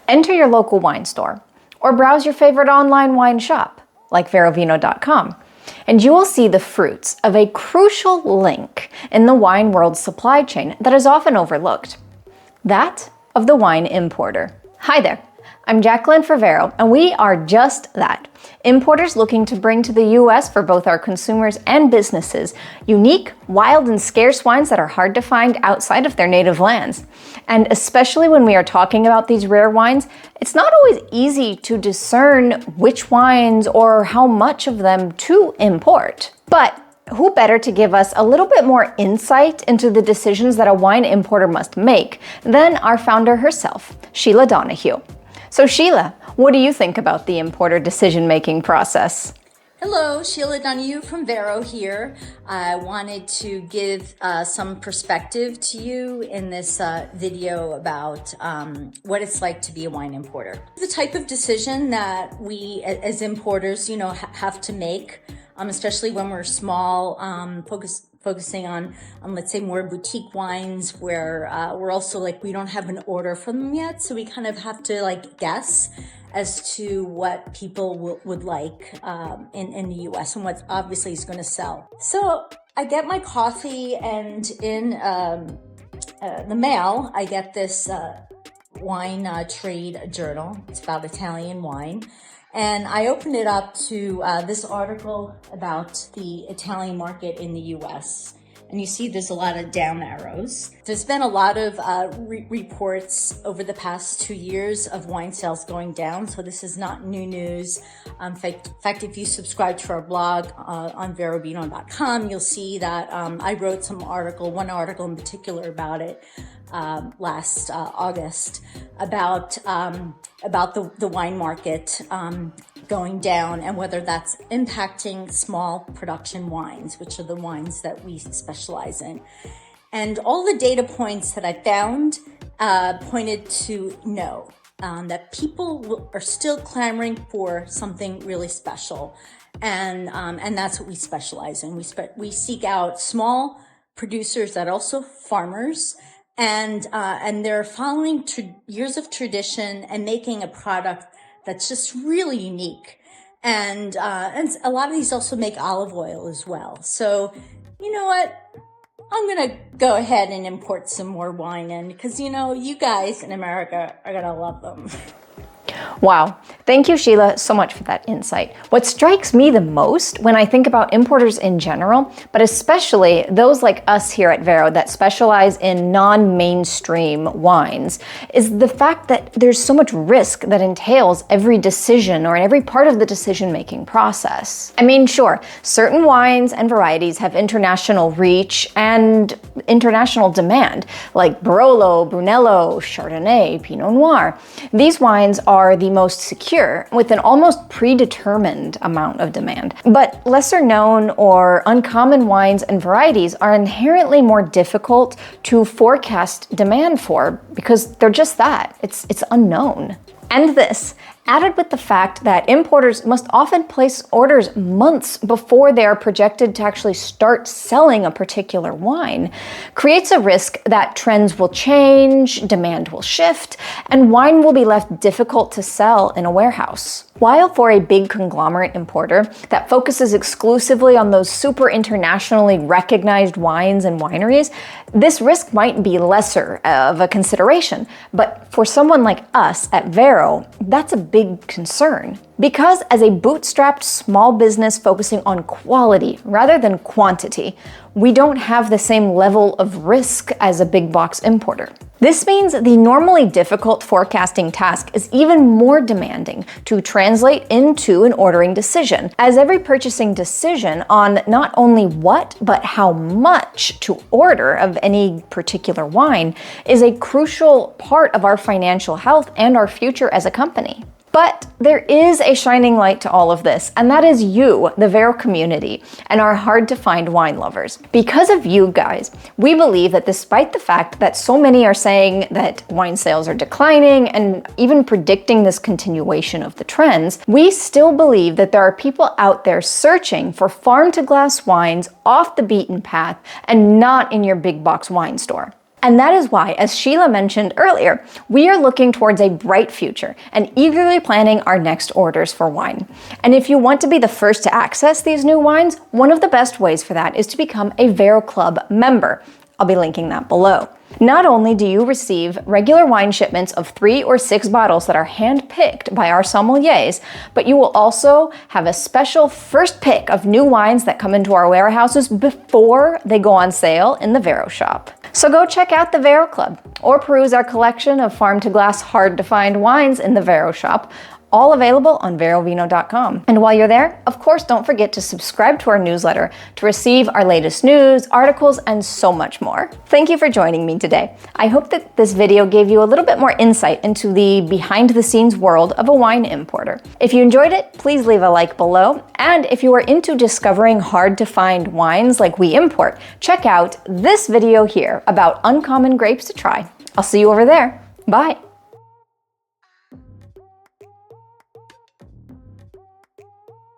Enter your local wine store or browse your favorite online wine shop like verovino.com. And you will see the fruits of a crucial link in the wine world's supply chain that is often overlooked. That of the wine importer. Hi there, I'm Jacqueline for Vero, and we are just that. Importers looking to bring to the US for both our consumers and businesses unique, wild, and scarce wines that are hard to find outside of their native lands. And especially when we are talking about these rare wines, it's not always easy to discern which wines or how much of them to import. But who better to give us a little bit more insight into the decisions that a wine importer must make than our founder herself, Sheila Donahue. So Sheila, what do you think about the importer decision-making process? Hello, Sheila Donahue from Vero here. I wanted to give some perspective to you in this video about what it's like to be a wine importer. The type of decision that we as importers, have to make, especially when we're small, focusing on let's say more boutique wines where we're also we don't have an order from them yet, so we kind of have to guess as to what people would like in the US and what obviously is going to sell. So I get my coffee, and in the mail I get this wine trade journal. It's about Italian wine. And I opened it up to this article about the Italian market in the US. And you see there's a lot of down arrows. There's been a lot of reports over the past 2 years of wine sales going down. So this is not new news. In fact, if you subscribe to our blog on verovino.com, you'll see that I wrote one article in particular about it last August about the wine market going down and whether that's impacting small production wines, which are the wines that we specialize in. And all the data points that I found pointed to no, that people are still clamoring for something really special. And that's what we specialize in. We seek out small producers that are also farmers, and they're following years of tradition and making a product that's just really unique. And a lot of these also make olive oil as well. So, you know what? I'm going to go ahead and import some more wine in because, you guys in America are going to love them. Wow. Thank you, Sheila, so much for that insight. What strikes me the most when I think about importers in general, but especially those like us here at Vero that specialize in non-mainstream wines, is the fact that there's so much risk that entails every decision or in every part of the decision-making process. I mean, sure, certain wines and varieties have international reach and international demand, like Barolo, Brunello, Chardonnay, Pinot Noir. These wines are the most secure, with an almost predetermined amount of demand. But lesser known or uncommon wines and varieties are inherently more difficult to forecast demand for because they're just that. It's unknown. And this, added with the fact that importers must often place orders months before they are projected to actually start selling a particular wine, creates a risk that trends will change, demand will shift, and wine will be left difficult to sell in a warehouse. While for a big conglomerate importer that focuses exclusively on those super internationally recognized wines and wineries, this risk might be lesser of a consideration. But for someone like us at Vero, that's a big concern. Because as a bootstrapped small business focusing on quality rather than quantity, we don't have the same level of risk as a big box importer. This means the normally difficult forecasting task is even more demanding to translate into an ordering decision, as every purchasing decision on not only what, but how much to order of any particular wine is a crucial part of our financial health and our future as a company. But there is a shining light to all of this, and that is you, the Vero community, and our hard-to-find wine lovers. Because of you guys, we believe that despite the fact that so many are saying that wine sales are declining and even predicting this continuation of the trends, we still believe that there are people out there searching for farm-to-glass wines off the beaten path and not in your big box wine store. And that is why, as Sheila mentioned earlier, we are looking towards a bright future and eagerly planning our next orders for wine. And if you want to be the first to access these new wines, one of the best ways for that is to become a Vero Club member. I'll be linking that below. Not only do you receive regular wine shipments of 3 or 6 bottles that are hand-picked by our sommeliers, but you will also have a special first pick of new wines that come into our warehouses before they go on sale in the Vero shop. So go check out the Vero Club or peruse our collection of farm-to-glass hard-to-find wines in the Vero shop, all available on verovino.com. And while you're there, of course, don't forget to subscribe to our newsletter to receive our latest news, articles, and so much more. Thank you for joining me today. I hope that this video gave you a little bit more insight into the behind-the-scenes world of a wine importer. If you enjoyed it, please leave a like below. And if you are into discovering hard-to-find wines like we import, check out this video here about uncommon grapes to try. I'll see you over there. Bye.